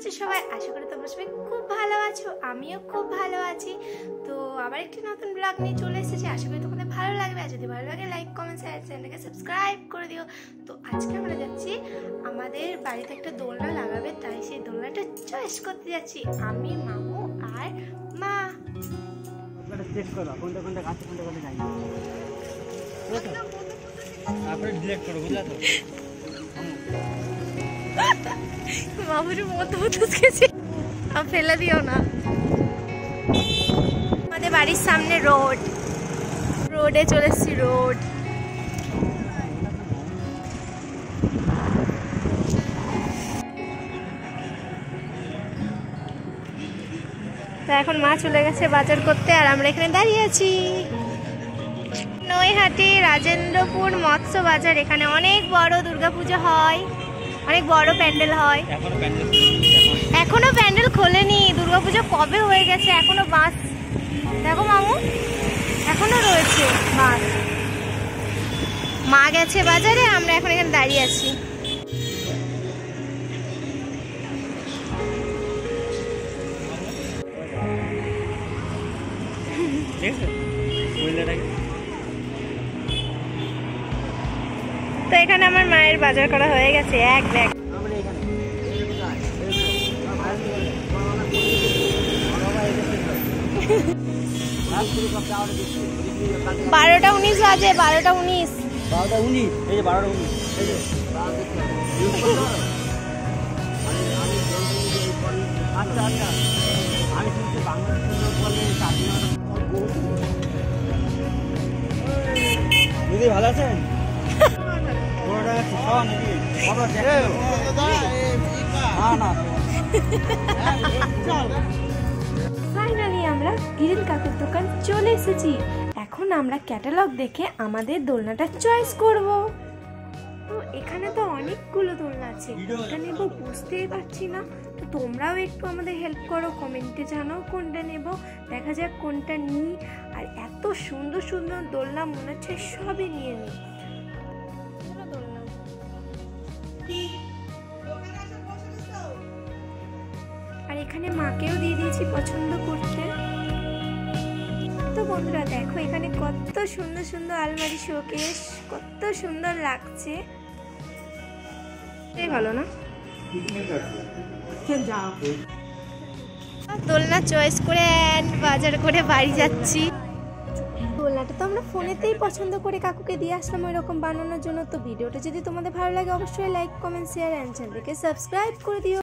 আছো সবাই? আশা করি তোমরা সবাই খুব ভালো আছো, আমিও খুব ভালো আছি। তো আবার একটি নতুন ব্লগ নিয়ে চলে এসেছি। আশা করি তোমাদের ভালো লাগবে। আর যদি ভালো লাগে লাইক কমেন্ট শেয়ার, চ্যানেলটাকে সাবস্ক্রাইব করে দিও। তো আজকে আমরা যাচ্ছি, আমাদের বাড়িতে একটা দোলনা লাগাবে, তাই সেই দোলনাটা চয়েস করতে যাচ্ছি আমি, মামু আর মা। মামুর মতো গেছে, ফেলে দিও না। আমাদের বাড়ির সামনে রোডে চলে এসছি। রোড তো এখন মা চলে গেছে বাজার করতে, আর আমরা এখানে দাঁড়িয়ে আছি। নৈহাটি রাজেন্দ্রপুর মৎস্য বাজার, এখানে অনেক বড় দুর্গাপূজা হয়, অনেক বড় প্যান্ডেল হয়। এখনো প্যান্ডেল খোলেনি, দুর্গাপূজা কবে হয়ে গেছে, এখনো বাস দেখো মামু, এখনো রয়েছে বাস। মা গেছে বাজারে, আমরা এখন এখানে দাঁড়িয়ে আছি। তো এখানে আমার মায়ের বাজার করা হয়ে গেছে, এক ব্যাগ। 12টা 19 বাজে, 12টা 19, এই যে 12টা 19, এই যে আচ্ছা আচ্ছা, আমি শুনছি বাংলাদেশের বলে দিদি ভালো আছেন? ফাইনালি আমরা গিরিল কাকুর দোকান চলে এসেছি। এখন আমরা ক্যাটালগ দেখে আমাদের দোলনাটা চয়েস করব। তো এখানে তো অনেকগুলো দোলনা আছে, কোনটা নেব বুঝতেই পারছি না। তো তোমরাও একটু আমাদের হেল্প করো, কমেন্টে জানাও কোনটা নেব, দেখা যাক কোনটা নিই। আর এত সুন্দর সুন্দর দোলনা, মনে হচ্ছে সবই নিয়ে নিই। আর এখানে মাকেও দিয়ে দিয়েছি পছন্দ করতে। তো বন্ধুরা দেখো, এখানে কত সুন্দর সুন্দর আলমারি, শোকেস, কত সুন্দর লাগছে। ভালো না? দোলনা চয়েস করে বাজার করে বাড়ি যাচ্ছি। দোলনাটা তো আমরা ফোনেতেই পছন্দ করে কাকুকে দিয়ে আসলাম ওই রকম বানানোর জন্য। তো ভিডিওটা যদি তোমাদের ভালো লাগে অবশ্যই লাইক কমেন্ট শেয়ার এন্ড চ্যানেলকে সাবস্ক্রাইব করে দিও।